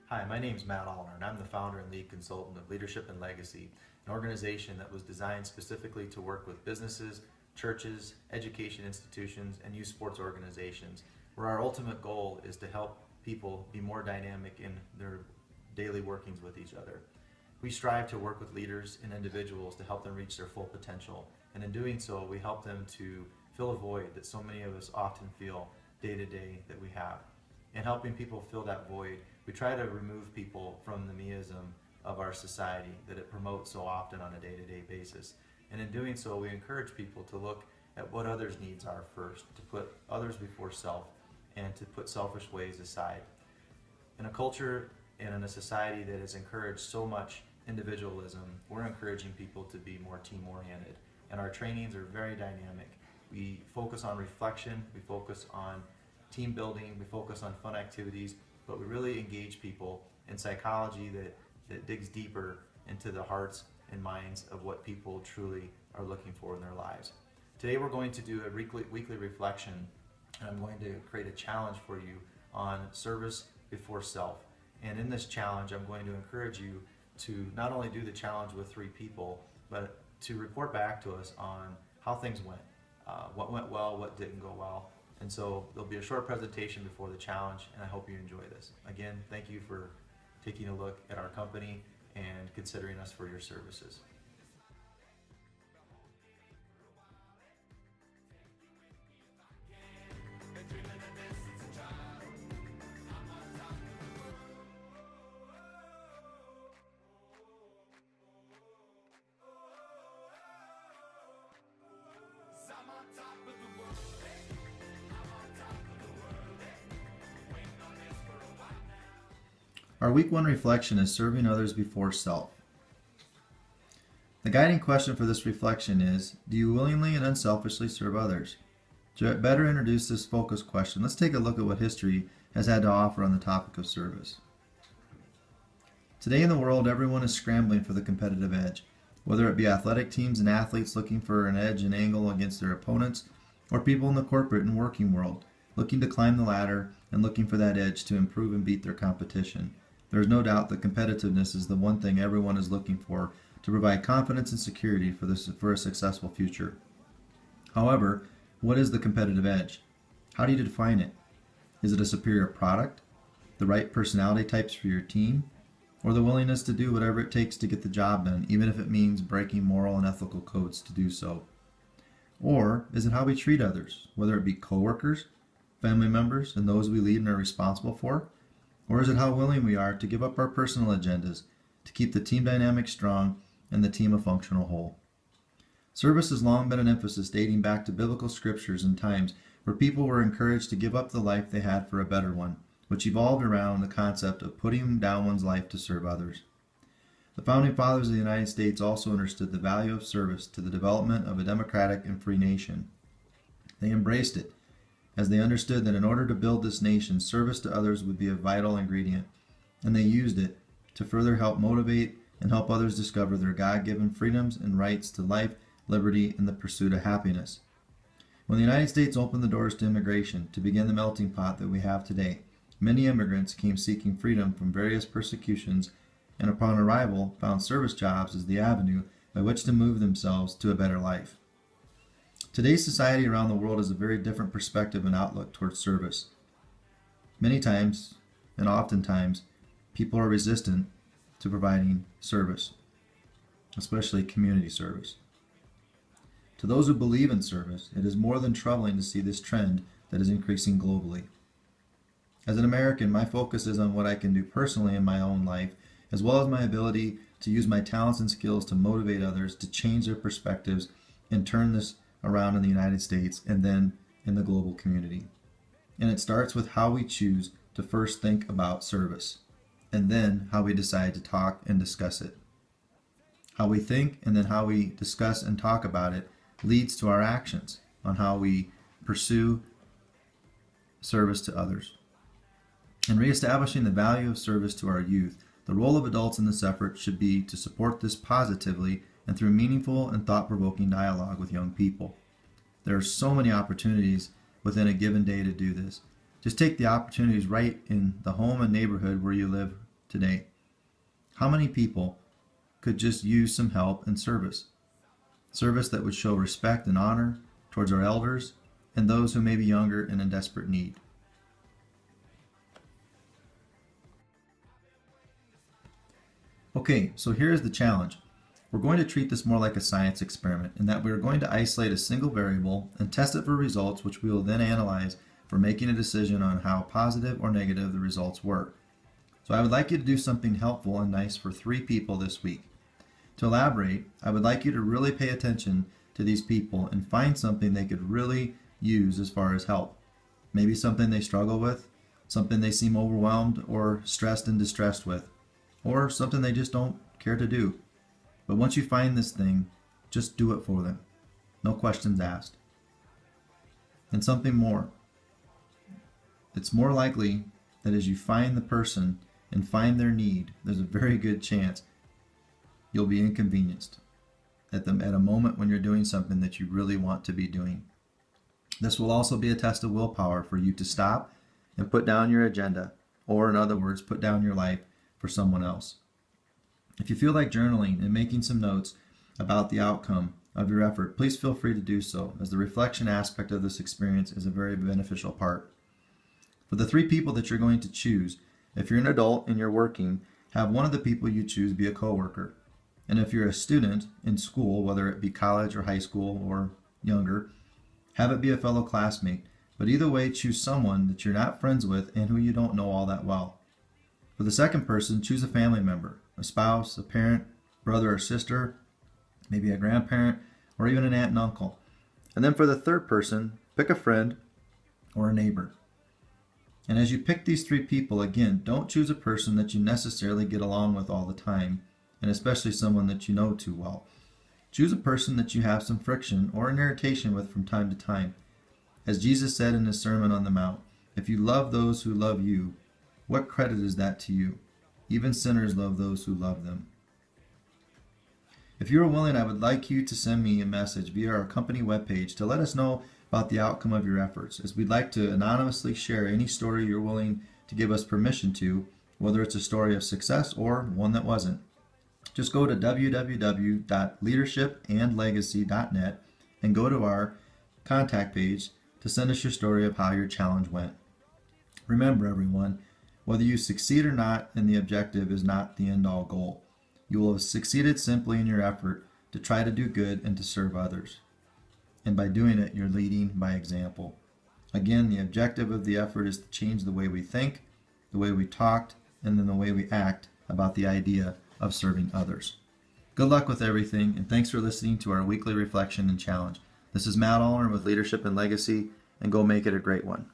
Hi, my name is Matt Allner, and I'm the founder and lead consultant of Leadership and Legacy, an organization that was designed specifically to work with businesses, churches, education institutions, and youth sports organizations, where our ultimate goal is to help people be more dynamic in their daily workings with each other. We strive to work with leaders and individuals to help them reach their full potential, and in doing so, we help them to fill a void that so many of us often feel day to day that we have. In helping people fill that void, we try to remove people from the meism of our society that it promotes so often on a day-to-day basis. And in doing so, we encourage people to look at what others' needs are first, to put others before self, and to put selfish ways aside. In a culture and in a society that has encouraged so much individualism, we're encouraging people to be more team-oriented. And our trainings are very dynamic. We focus on reflection, we focus on team building, we focus on fun activities, but we really engage people in psychology that digs deeper into the hearts and minds of what people truly are looking for in their lives. Today we're going to do a weekly reflection, and I'm going to create a challenge for you on service before self. And in this challenge, I'm going to encourage you to not only do the challenge with 3 people, but to report back to us on how things went, what went well, what didn't go well. And so there'll be a short presentation before the challenge, and I hope you enjoy this. Again, thank you for taking a look at our company and considering us for your services. Our week 1 reflection is serving others before self. The guiding question for this reflection is, do you willingly and unselfishly serve others? To better introduce this focus question, let's take a look at what history has had to offer on the topic of service. Today in the world, everyone is scrambling for the competitive edge, whether it be athletic teams and athletes looking for an edge and angle against their opponents, or people in the corporate and working world looking to climb the ladder and looking for that edge to improve and beat their competition. There is no doubt that competitiveness is the one thing everyone is looking for to provide confidence and security for a successful future. However, what is the competitive edge? How do you define it? Is it a superior product, the right personality types for your team, or the willingness to do whatever it takes to get the job done, even if it means breaking moral and ethical codes to do so? Or is it how we treat others, whether it be coworkers, family members, and those we lead and are responsible for? Or is it how willing we are to give up our personal agendas to keep the team dynamic strong and the team a functional whole? Service has long been an emphasis dating back to biblical scriptures and times where people were encouraged to give up the life they had for a better one, which evolved around the concept of putting down one's life to serve others. The founding fathers of the United States also understood the value of service to the development of a democratic and free nation. They embraced it, as they understood that in order to build this nation, service to others would be a vital ingredient, and they used it to further help motivate and help others discover their God-given freedoms and rights to life, liberty, and the pursuit of happiness. When the United States opened the doors to immigration to begin the melting pot that we have today, many immigrants came seeking freedom from various persecutions, and upon arrival found service jobs as the avenue by which to move themselves to a better life. Today's society around the world has a very different perspective and outlook towards service. Many times, and oftentimes, people are resistant to providing service, especially community service. To those who believe in service, it is more than troubling to see this trend that is increasing globally. As an American, my focus is on what I can do personally in my own life, as well as my ability to use my talents and skills to motivate others to change their perspectives and turn this around in the United States and then in the global community. And it starts with how we choose to first think about service, and then how we decide to talk and discuss it. How we think and then how we discuss and talk about it leads to our actions on how we pursue service to others. In reestablishing the value of service to our youth, the role of adults in this effort should be to support this positively and through meaningful and thought-provoking dialogue with young people. There are so many opportunities within a given day to do this. Just take the opportunities right in the home and neighborhood where you live today? How many people could just use some help and service? Service that would show respect and honor towards our elders and those who may be younger and in desperate need. Okay, so here's the challenge. We're going to treat this more like a science experiment in that we're going to isolate a single variable and test it for results which we will then analyze for making a decision on how positive or negative the results were. So I would like you to do something helpful and nice for 3 people this week. To elaborate, I would like you to really pay attention to these people and find something they could really use as far as help. Maybe something they struggle with, something they seem overwhelmed or stressed and distressed with, or something they just don't care to do. But once you find this thing, just do it for them. No questions asked. And something more. It's more likely that as you find the person and find their need, there's a very good chance you'll be inconvenienced at a moment when you're doing something that you really want to be doing. This will also be a test of willpower for you to stop and put down your agenda, or in other words, put down your life for someone else. If you feel like journaling and making some notes about the outcome of your effort, please feel free to do so, as the reflection aspect of this experience is a very beneficial part. For the 3 people that you're going to choose, if you're an adult and you're working, have one of the people you choose be a coworker. And if you're a student in school, whether it be college or high school or younger, have it be a fellow classmate. But either way, choose someone that you're not friends with and who you don't know all that well. For the second person, choose a family member, a spouse, a parent, brother or sister, maybe a grandparent, or even an aunt and uncle. And then for the third person, pick a friend or a neighbor. And as you pick these 3 people, again, don't choose a person that you necessarily get along with all the time, and especially someone that you know too well. Choose a person that you have some friction or an irritation with from time to time. As Jesus said in his Sermon on the Mount, if you love those who love you, what credit is that to you? Even sinners love those who love them. If you are willing, I would like you to send me a message via our company webpage to let us know about the outcome of your efforts, as we'd like to anonymously share any story you're willing to give us permission to, whether it's a story of success or one that wasn't. Just go to www.leadershipandlegacy.net and go to our contact page to send us your story of how your challenge went. Remember, everyone, whether you succeed or not in the objective is not the end-all goal. You will have succeeded simply in your effort to try to do good and to serve others. And by doing it, you're leading by example. Again, the objective of the effort is to change the way we think, the way we talk, and then the way we act about the idea of serving others. Good luck with everything, and thanks for listening to our weekly reflection and challenge. This is Matt Allner with Leadership and Legacy, and go make it a great one.